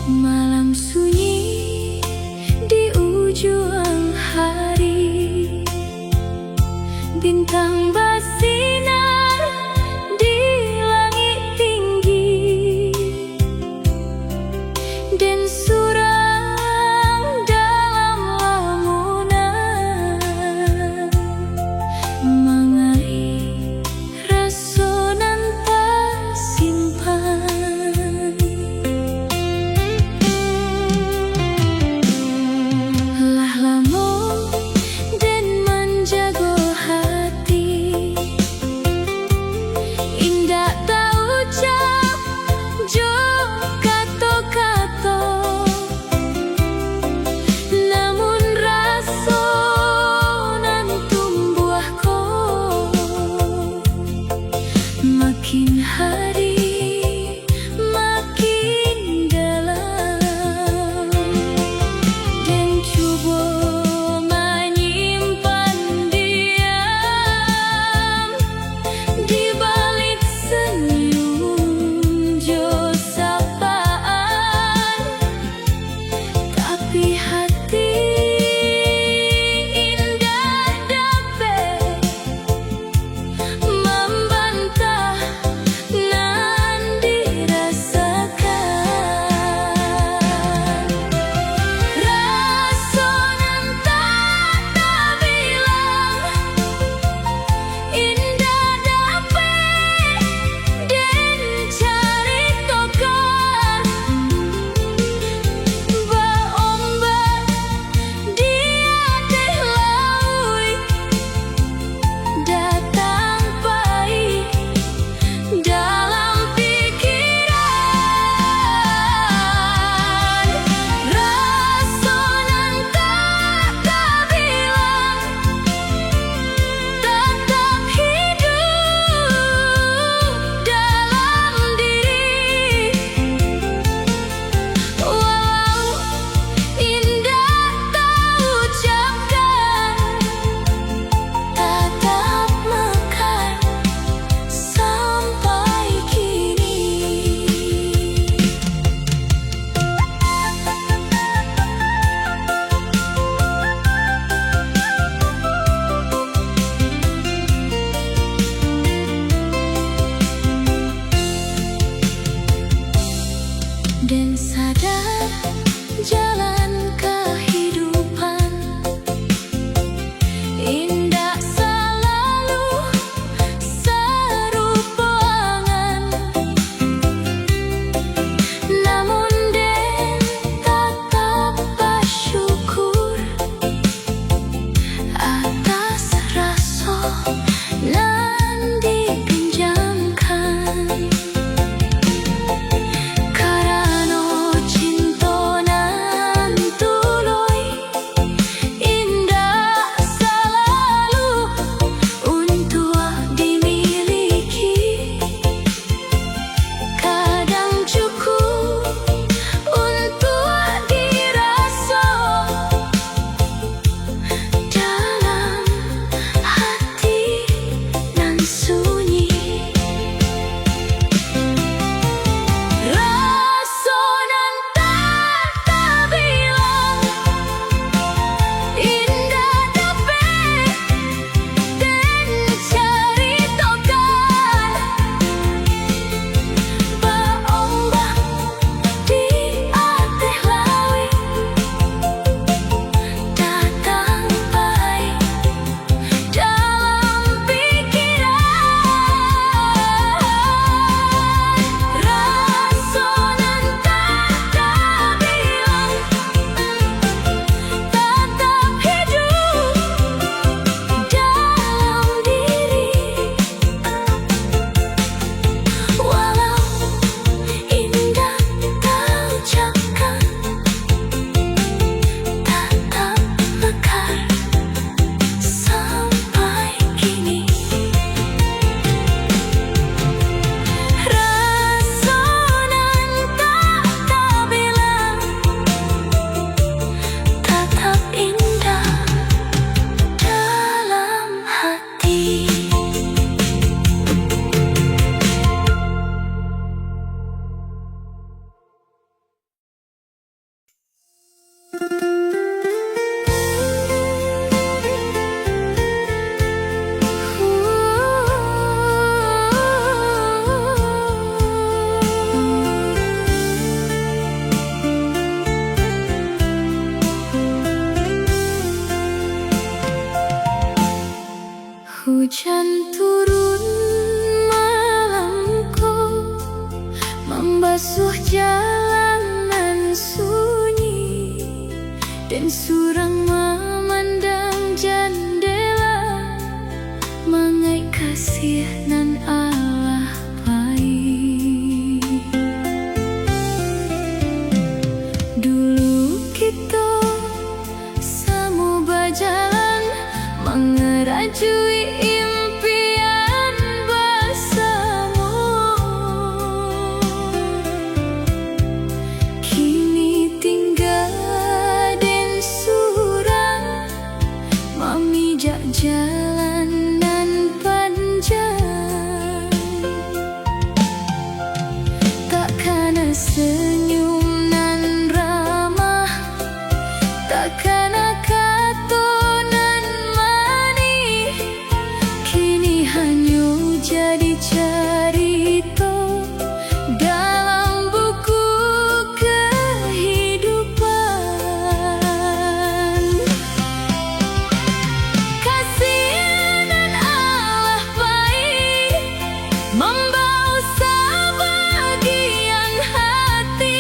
Malam sunyi di ujung hari, bintang bersinar di langit tinggi, dan suram dalam lamunan mengalir resonan tersimpan. Makin hari makin dalam, dan coba menyimpan diam di balik senyum jo sapaan, tapi hati indah dapat membantah nan dirasakan. Rasonan tak terbilang indah dapat dan caritokan, berombak dia teh laut datang pahit dalam pikiran. Rasonan tak terbilang tetap hidup dalam diri, walau indah tak ucapkan, tetap mekar sampai kini. Dan sadar jalan kehidupan indah selalu serupa angan, namun den tetap bersyukur atas rasa nan dipinjamkan. Karena cinta nan membasuh jalanan sunyi, dan surang memandang jendela, mangai kasih nan Allah pai. Dulu kita samu berjalan mengerajui impian bersama. Kini tinggal den surang memijak jalan nan panjang. Takkan senyum nan ramah, takkan kata nan manis, kini hanya jadi cerita dalam buku kehidupan. Kasih nan Allah pai membawa sebagian hati,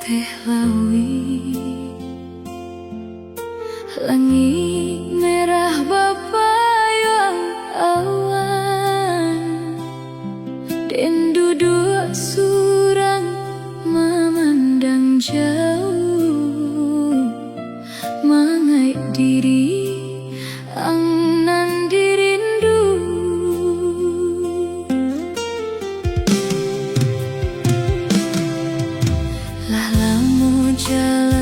teh lawi, langit merah bapayang awan, dan duduk surang memandang jauh, mengait diri angnan dirindu. Lah lamu jalan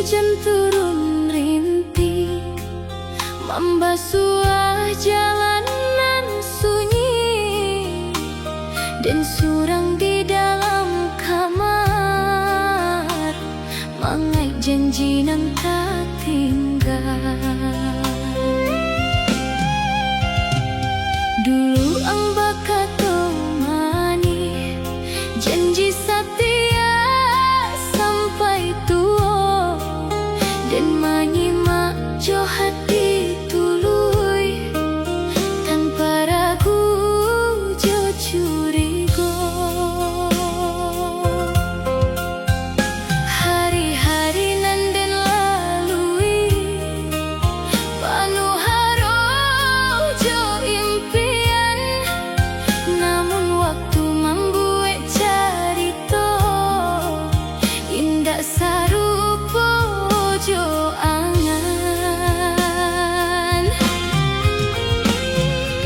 hujan turun rintik, membasuh jalanan sunyi, dan surang di dalam kamar, mangai janji nan tak tinggal. Dulu ang bakato mani, janji setia sampai tua, dan menyimak jo hati tului, tanpa ragu jo curiga. Hari-hari nan den lalui, penuh haro jo impian, namun waktu membuat cerita, indah sarupa jo angan.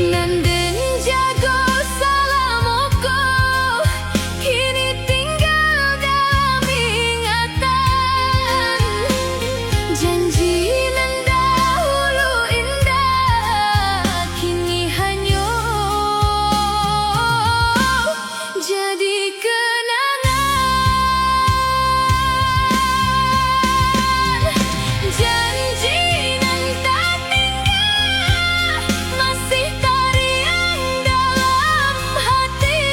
Nanden jago salamoko, kini tinggal dalam ingatan. Janji nan dahulu indah, kini hanya jadi kenangan. Janji nan tak tinggal, masih tarian dalam hati.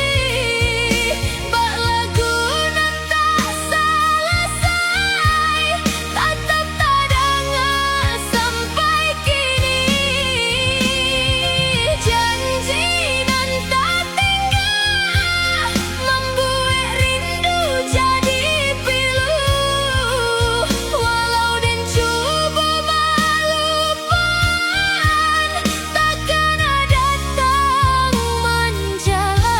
Bak lagu nan tak selesai, tetap tak dengar sampai kini. Janji nan tak tinggal, membuat rindu jadi pilu. Walau dan cuba melupakan, takkan ada datang menjalan.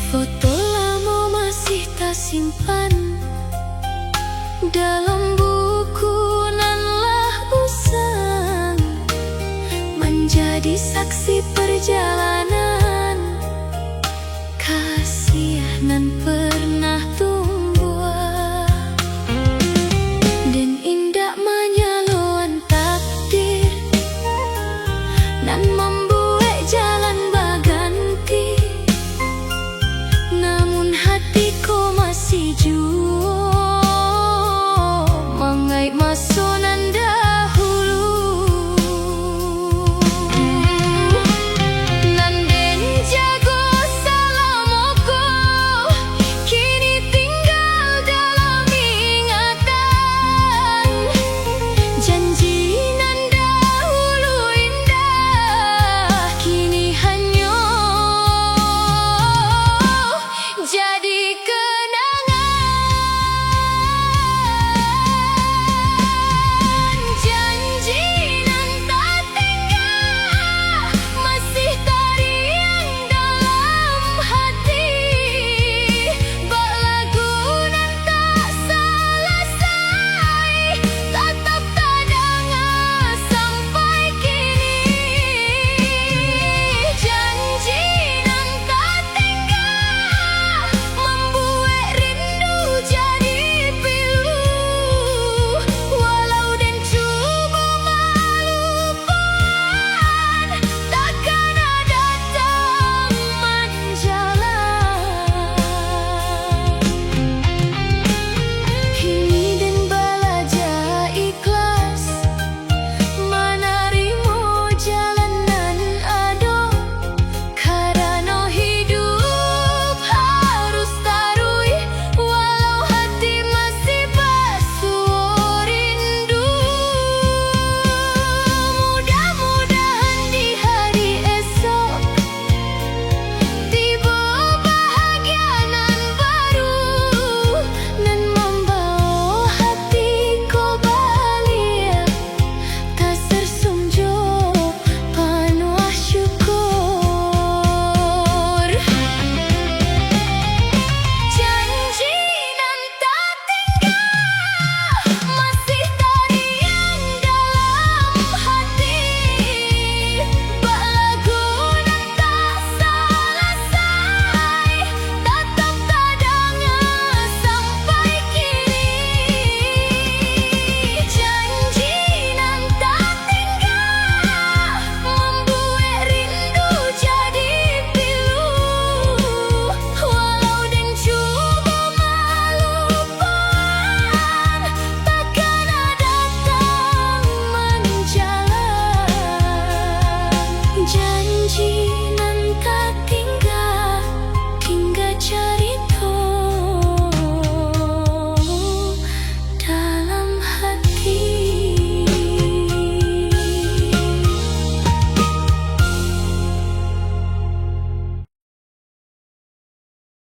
Foto lama masih tak simpan dalam buku nan lah usang, menjadi saksi perjalanan